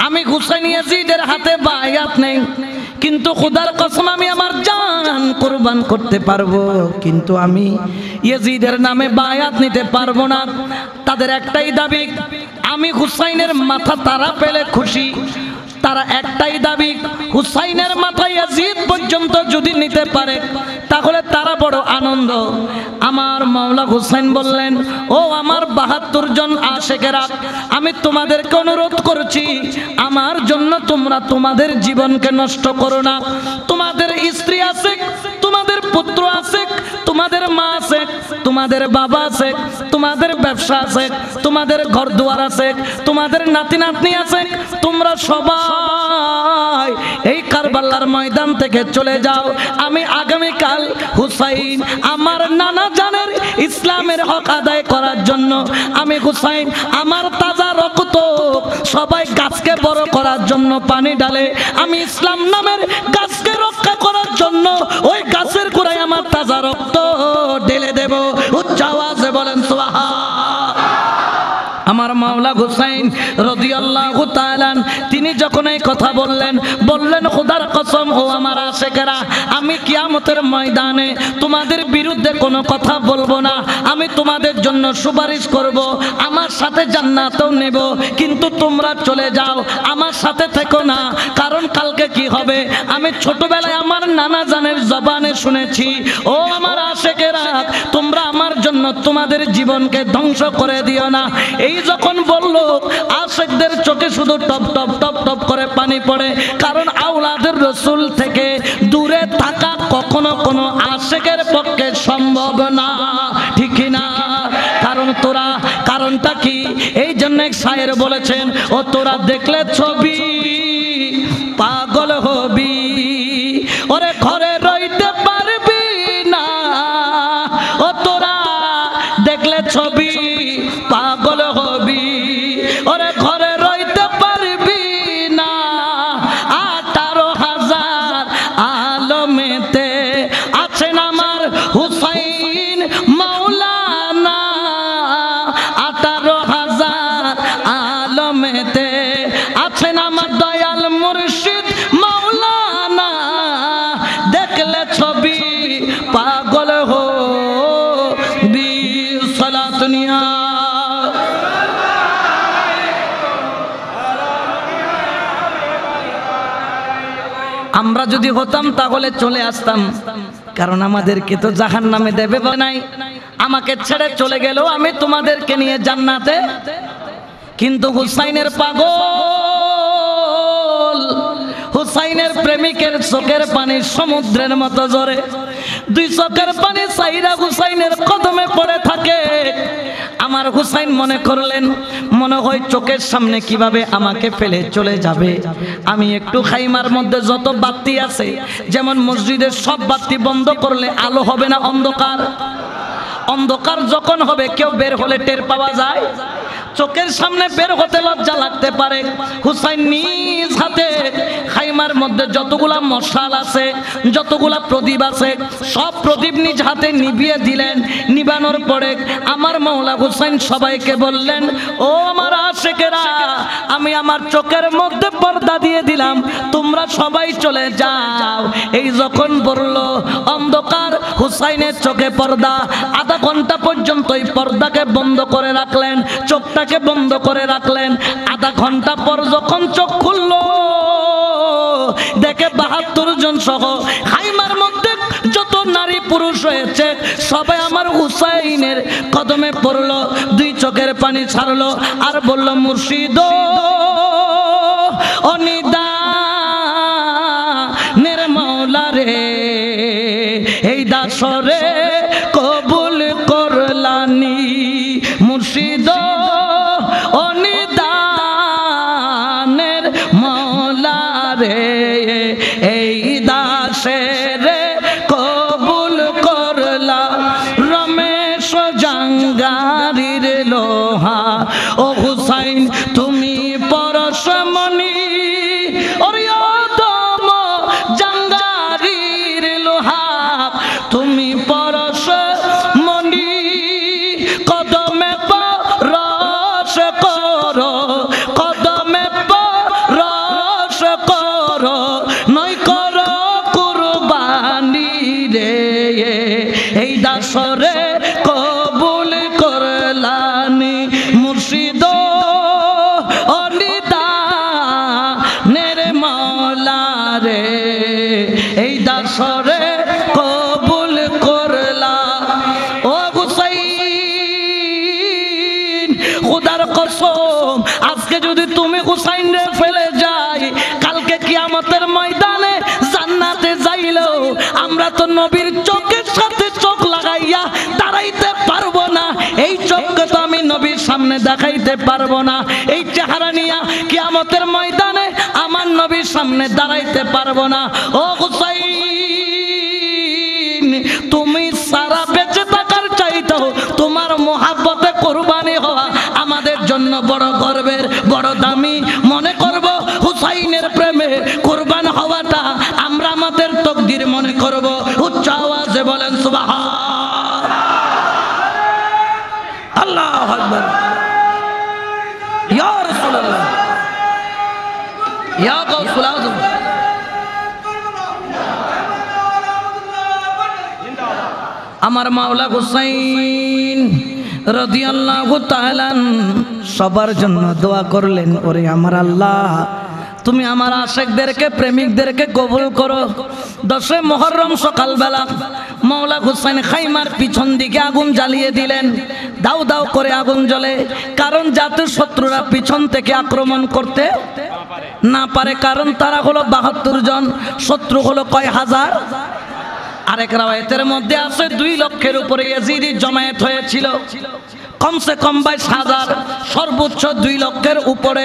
আমি হুসাইন ইয়াজিদের হাতে বায়াত নেই, কিন্তু খোদার কসম আমি আমার জান কুরবান করতে পারবো, কিন্তু আমি ইয়াজিদের নামে বায়াত নিতে পারবো না। তাদের একটাই দাবি, আমি হুসাইনের মাথা তারা পেলে খুশি, তারা একটাই দাবি, হুসাইনের মাথা ইয়াজিদ পর্যন্ত যদি নিতে পারে তাহলে তারা বড় আনন্দ। আমার মাওলা হুসাইন বললেন, ও আমার 72 জন আশিকেরা, আমি তোমাদেরকে অনুরোধ করছি, আমার জন্য তোমরা তোমাদের জীবনকে নষ্ট করো না। তোমাদের স্ত্রী আছে, তোমাদের পুত্র আছে, তোমাদের মা আছে, তোমাদের বাবা আছে, তোমাদের ব্যবসা আছে, তোমাদের ঘর দুয়ার আছে, তোমাদের নাতি নাতনি আছে, তোমরা সবাই এই কারবালার ময়দান থেকে চলে যাও। আমি আগামীকাল হুসাইন আমার নানা জানের ইসলামের হক আদায় করার জন্য, আমি হুসাইন আমার তাজা রক্ত সবাই গাছকে বড় করার জন্য পানি ডালে, আমি ইসলাম নামের গাছকে রক্ষা করার জন্য ওই গাছের গোড়ায় আমার তাজা রক্ত ঢেলে দেব। উচ্চ আওয়াজে বলেন সুবহানাল্লাহ। আমার মাওলা হুসাইন রাদিয়াল্লাহু তাআলা তিনি যখন এই কথা বললেন, খোদার কসম, ও আমার আশিকেরা, আমি কিয়ামতের ময়দানে তোমাদের বিরুদ্ধে কোনো কথা বলবো না, আমি তোমাদের জন্য সুপারিশ করব, আমার সাথে জান্নাতেও নেব, কিন্তু তোমরা চলে যাও, আমার সাথে থেকো না। কারণ কালকে কি হবে আমি ছোটবেলায় আমার নানা জানের জবানে শুনেছি, ও আমার আশিকেরা, তোমরা আমার জন্য তোমাদের জীবনকে ধ্বংস করে দিও না। এই যখন বলল, আশিকদের চোখে শুধু টপ টপ টপ টপ করে পানি পড়ে, কারণ আওলাদের রাসূল থেকে দূরে থাকা কখনো কোনো আশিকের পক্ষে সম্ভব না, ঠিক না? কারণটা কি? এই জন্য এক শায়ের বলেছেন, ও তোরা দেখলে ছবি পাগল হবি, ওরে ঘরে রইতে পারবি না, ও তোরা দেখলে ছবি পাগল হবি, ওরে ঘরে রইতে পারবি না। 18,000 আলমেতে আছেন আমার হুসাইন মাওলানা, 18,000 আলমেতে আছেন আমার দয়াল মুর্শিদ মাওলানা, দেখলে ছবি পাগল হবি। সালাতুনিয়া আমরা যদি হতাম তাহলে চলে আসতাম, কারণ আমাদেরকে তো জাহান্নামে দেবে নাই। আমাকে ছেড়ে চলে গেলেও আমি তোমাদেরকে নিয়ে জান্নাতে, কিন্তু হুসাইনের পাগল, হুসাইনের প্রেমিকের চোখের পানি সমুদ্রের মতো জোরে, 2 চোখের পানি সাইরা হুসাইনের কদমে পড়ে থাকে। আমার হুসাইন মনে করলেন, মনে হয় চোখের সামনে কিভাবে আমাকে ফেলে চলে যাবে। আমি একটু খাইমার মধ্যে যত বাতি আছে, যেমন মসজিদের সব বাতি বন্ধ করলে আলো হবে না, অন্ধকার। অন্ধকার যখন হবে কেউ বের হলে টের পাওয়া যায়, চোখের সামনে বের হতে লজ্জা লাগতে পারে। হুসাইন নিজ হাতে খাইমার মধ্যে যতগুলা মশাল আছে, যতগুলা প্রদীপ আছে, সব প্রদীপ নিজ হাতে নিভিয়ে দিলেন। নিবানোর পরে আমার মওলা হুসাইন সবাইকে বললেন, ও আমার আশিকেরা, আমি আমার চোখের মধ্যে পর্দা দিয়ে দিলাম, তোমরা সবাই চলে যাও। এই যখন বললো অন্ধকার, হুসাইনের চোখে পর্দা। আধা ঘন্টা পর্যন্ত এই পর্দাকে বন্ধ করে রাখলেন, চোখটাকে বন্ধ করে রাখলেন। আধা ঘন্টা পর যখন চোখ খুললো, দেখে ৭২ জন সহ খাইমার মধ্যে যত নারী পুরুষ হয়েছে সবাই আমার হুসাইনের কদমে পড়লো, দুই চোখের পানি ছাড়লো আর বলল, মুর্শিদ ও নিদানের মাওলা রে, এই দাসরে কবুল করলানি। মুর্শিদ ও নিদানের মাওলা রে, এই দাসের কবুল করলা। রমেশ জাঙ্গারির লোহা ও হুসাইন তুমি পরশমণি, ওরিয়দম জাঙ্গারির লোহা তুমি পরশমণি। কদমে পরশ করো, কদমে পরশ করো, নয় করো কুরবানি রে, এই দাসরে কবুল করলানি। মুর্শিদ ও নিদানের মাওলা রে, এই দাসরে কবুল করলা। ও হুসাইন, খুদার কসম, আজকে যদি তুমি হুসাইন রে ফেলে যাই, কালকে কিয়ামতের ময়দানে জান্নাতে যাইলেও আমরা তো নবীর চোখের সাথে চোখ লাগাইয়া দাঁড়াইতে পারবো না। এই চোখকে তো আমি নবীর সামনে দেখাইতে পারবো না। এই চেহারা নিয়া কিয়ামতের ময়দানে আমার নবীর সামনে দাঁড়াইতে পারবো না। ও হুসাইন, তুমি সারা বেঁচে থাকার চাইতো তোমার মোহাব্বতে কুরবানি হওয়া আমাদের জন্য বড় গর্বের, বড় দামি। মনে করব হুসাইনের প্রেমে কুরবান হওয়াটা আমরা আমাদের তকদির মনে করব। উচ্চ আওয়াজে বলেন সুবহান আল্লাহু আকবার। ইয়া রাসূলুল্লাহ, ইয়া গাউসুল আযম। আমার মাওলা হুসাইন রাদিয়াল্লাহু তাআলা সবার জন্য দোয়া করলেন, ওরে আমার আল্লাহ, তুমি আমার আশিকদেরকে, প্রেমিকদেরকে কবুল করো। 10 মুহররম সকালবেলা মাওলা হুসাইন খাইমার পিছন দিকে আগুন জ্বালিয়ে দিলেন। দাউ দাউ করে আগুন জ্বলে, কারণ যাতে শত্রুরা পিছন থেকে আক্রমণ করতে না পারে। কারণ তারা হলো ৭২ জন, শত্রু হলো কয় হাজার। আরেক রাওয়ায়াতের মধ্যে আছে 2 লক্ষের উপরে ইয়াজিদি জমায়েত হয়েছিল। কমসে কম 22,000, সর্বোচ্চ 2 লক্ষের উপরে।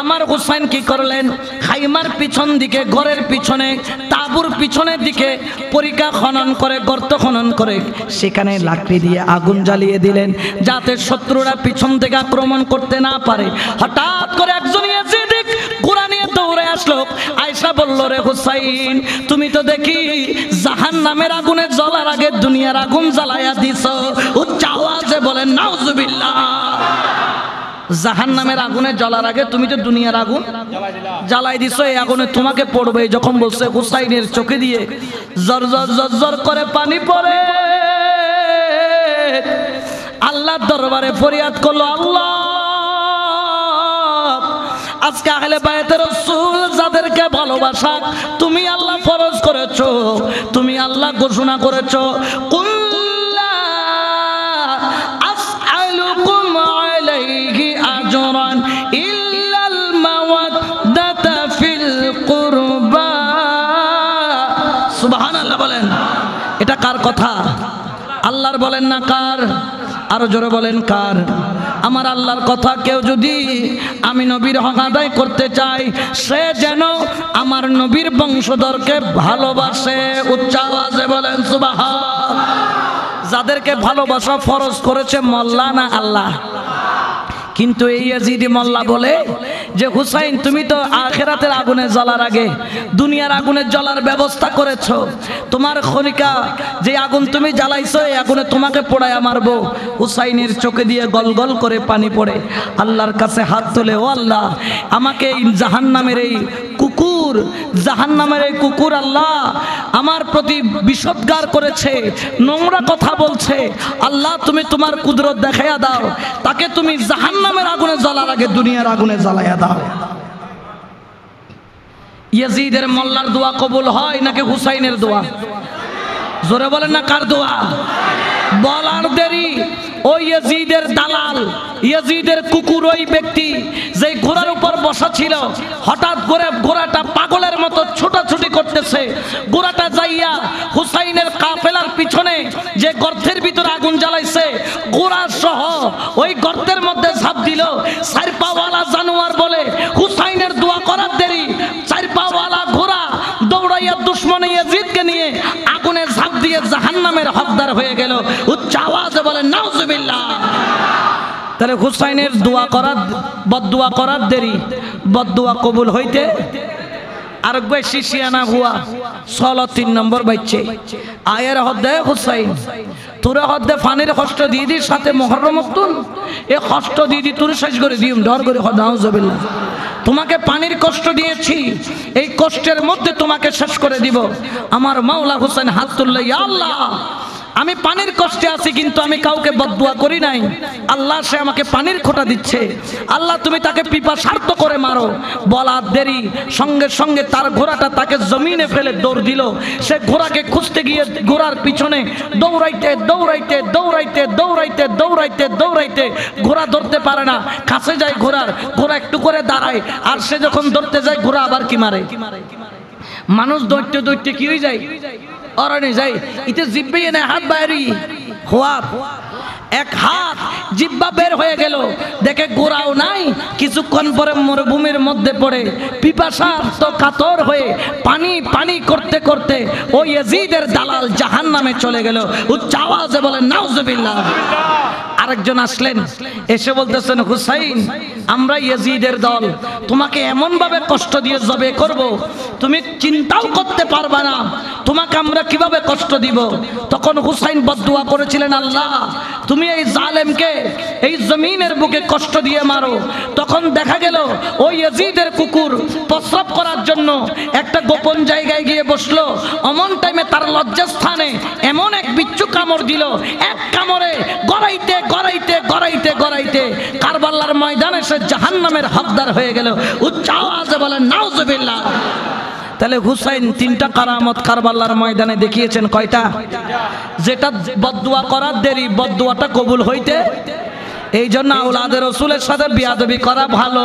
আমার হুসাইন কি করলেন, খাইমার পিছন দিকে, ঘরের পিছনে, তাঁবুর পিছনের দিকে পরিখা খনন করে, গর্ত খনন করে সেখানে লাকড়ি দিয়ে আগুন জ্বালিয়ে দিলেন, যাতে শত্রুরা পিছন থেকে আক্রমণ করতে না পারে। হঠাৎ করে একজন ইয়াজিদি ঘোড়া নিয়ে দৌড়ে আসলো, আয়েশা বলল, রে হুসাইন, তুমি তো দেখি জাহান্নামের আগুনে জ্বলার আগে দুনিয়ার আগুন জ্বালায়া দিছো। উচ্চ আওয়াজে বলেন নাউজুবিল্লাহ। জাহান্নামের আগুনে জ্বলার আগে তুমি তো দুনিয়ার আগুন জ্বালাই দিছো, এই আগুনে তোমাকে পড়বে। যখন বলছে, হুসাইনের চোখে দিয়ে জর জর জর জর করে পানি পড়ে। আল্লাহর দরবারে ফরিয়াদ করলো, আল্লাহ, আজকে আহলে বায়তের রাসূল যাদেরকে ভালোবাসা তুমি আল্লাহ ফরজ করেছো, তুমি আল্লাহ ঘোষণা করেছো, কুল্লা আসআলুকুম আলাইহি আজরান ইল্লাল মাওয়াদ্দাতা ফিল কুরবা। সুবহানাল্লাহ বলেন। এটা কার কথা? আল্লাহর বলেন না কার? আরো জোরে বলেন কার? আমার আল্লাহর কথা। কেউ যদি আমি নবীর হক আদায় করতে চাই, সে যেন আমার নবীর বংশধরকে ভালোবাসে। উচ্চ আওয়াজে বলেন সুবহান। যাদেরকে ভালোবাসা ফরজ করেছে মোল্লা না আল্লাহ? কিন্তু এই ইয়াজিদি মোল্লা বলে যে হুসাইন তুমি তো আখিরাতের আগুনে জ্বলার আগে দুনিয়ার আগুনে জ্বলার ব্যবস্থা করেছো, তোমার খনিকা যে আগুন তুমি জ্বালাইছো এই আগুনে তোমাকে পোড়ায়া মারবো। হুসাইনের চোখে দিয়ে গল গল করে পানি পড়ে, আল্লাহর কাছে হাত তোলে, ও আল্লাহ আমাকে এই জাহান্নামের এই কুকুর, জাহান্নামের এই কুকুর আল্লাহ আমার প্রতি বিষোদ্গার করেছে, নোংরা কথা বলছে, আল্লাহ তুমি তোমার কুদরত দেখাইয়া দাও, তাকে তুমি জাহান্নামের আগুনে জ্বলার আগে দুনিয়ার আগুনে জ্বালাইয়া দাও। ইয়াজিদের মোল্লার দোয়া কবুল হয় নাকি হুসাইনের দোয়া? জোরে বলেন না কার দোয়া? বলার দেরি, ওই ইয়াজিদের দালাল, ইয়াজিদের কুকুর, ওই ব্যক্তি যে ঘোড়ার উপর বসা ছিল, হঠাৎ করে ঘোড়াটা পাগলের মতো ছোটাছুটি করতেছে। ঘোড়াটা যাইয়া হুসাইনের কাফেলার পিছনে যে গর্তের ভিতরে আগুন জ্বালাইছে, ঘোড়া সহ ওই গর্তের মধ্যে ঝাঁপ দিল। চার পাওয়ালা জানোয়ার বলে হুসাইনের দোয়া করার দেরি, চার পাওয়ালা ঘোড়া দৌড়াইয়া দুশ্মনে ইয়াজিদকে নিয়ে আগুনে ঝাঁপ দিয়ে জাহান্নামের হকদার হয়ে গেল। উচ্চ আওয়াজে বলে নাউজুবিল্লাহ। তাহলে হুসাইনের দোয়া করার, বদদুয়া করার দেরি, বদদুয়া কবুল হইতে আর বেশি শিয়ানা হুয়া। 3 নম্বর বাচ্চে আয়ের হদ্দে হুসাইন তোরে হদ্দে ফানির কষ্ট দিয়ে দির সাথে মুহররম তুন এ কষ্ট দিয়ে দি তোরে শেষ করে দিম ডর করে নাউজুবিল্লাহ। তোমাকে পানির কষ্ট দিয়েছি, এই কষ্টের মধ্যে তোমাকে শেষ করে দিব। আমার মাওলা হুসাইন হাত তুললে, ইয়া আল্লাহ আমি পানির কষ্টে আছি কিন্তু আমি কাউকে বদদুয়া করি নাই, আল্লাহ সে আমাকে পানির খোঁটা দিচ্ছে, আল্লাহ তুমি তাকে পিপাসার্ত করে মারো। বলার দেরি, সঙ্গে সঙ্গে তার ঘোড়াটা তাকে জমিনে ফেলে দৌড় দিল। সে ঘোড়াকে খুঁজতে গিয়ে ঘোড়ার পিছনে দৌড়াইতে দৌড়াইতে দৌড়াইতে দৌড়াইতে দৌড়াইতে দৌড়াইতে ঘোড়া ধরতে পারে না, কাছে যায় ঘোড়ার, ঘোড়া একটু করে দাঁড়ায়, আর সে যখন ধরতে যায় ঘোড়া আবার কি মারে। মানুষ দৌড়তে দৌড়তে কি হয়ে যায়, অরণে যাই, ইতে জিব্বে না হাত বাইরি হওয়া, এক হাত জিব্বা বের হয়ে গেল, দেখে গোড়াও নাই। কিছুক্ষণ পরে মরুভূমির মধ্যে পড়ে পিপাসার্ত কাতর হয়ে পানি পানি করতে করতে ওই ইয়াজিদের দালাল জাহান্নামে চলে গেল। উচ্চ আওয়াজে বলেন নাউজুবিল্লাহ। আরেকজন আসলেন, এসে বলতেছেন হুসাইন আমরা ইয়াজিদের দল, তোমাকে এমন ভাবে কষ্ট দিয়ে জবে করব তুমি চিন্তাও করতে পারবা না, তোমাকে আমরা কিভাবে কষ্ট দিব। তখন হুসাইন বদদুয়া করেছিলেন, আল্লাহ তুমি এই জালেমকে এই জমিনের বুকে কষ্ট দিয়ে মারো। তখন দেখা গেল ওই ইয়াজিদের কুকুর প্রস্রাব করার জন্য একটা গোপন জায়গায় গিয়ে বসলো। অমন টাইমে তার লজ্জাস্থানে এমন এক বিচ্ছু কামড় দিল, এক কামড়ে গড়াইতে গড়াইতে গড়াইতে গড়াইতে কারবালার ময়দানে সে জাহান্নামের হকদার হয়ে গেল। উচ্চ আওয়াজে বলেন নাউজুবিল্লাহ। তাহলে হুসাইন 3টা কারামত কারবালার ময়দানে দেখিয়েছেন। কয়টা? যেটা বদদুয়া করার দেরি, বদদুয়াটা কবুল হইতে। এই জন্য আওলাদের রাসূলের সাথে বিয়াদবি করা ভালো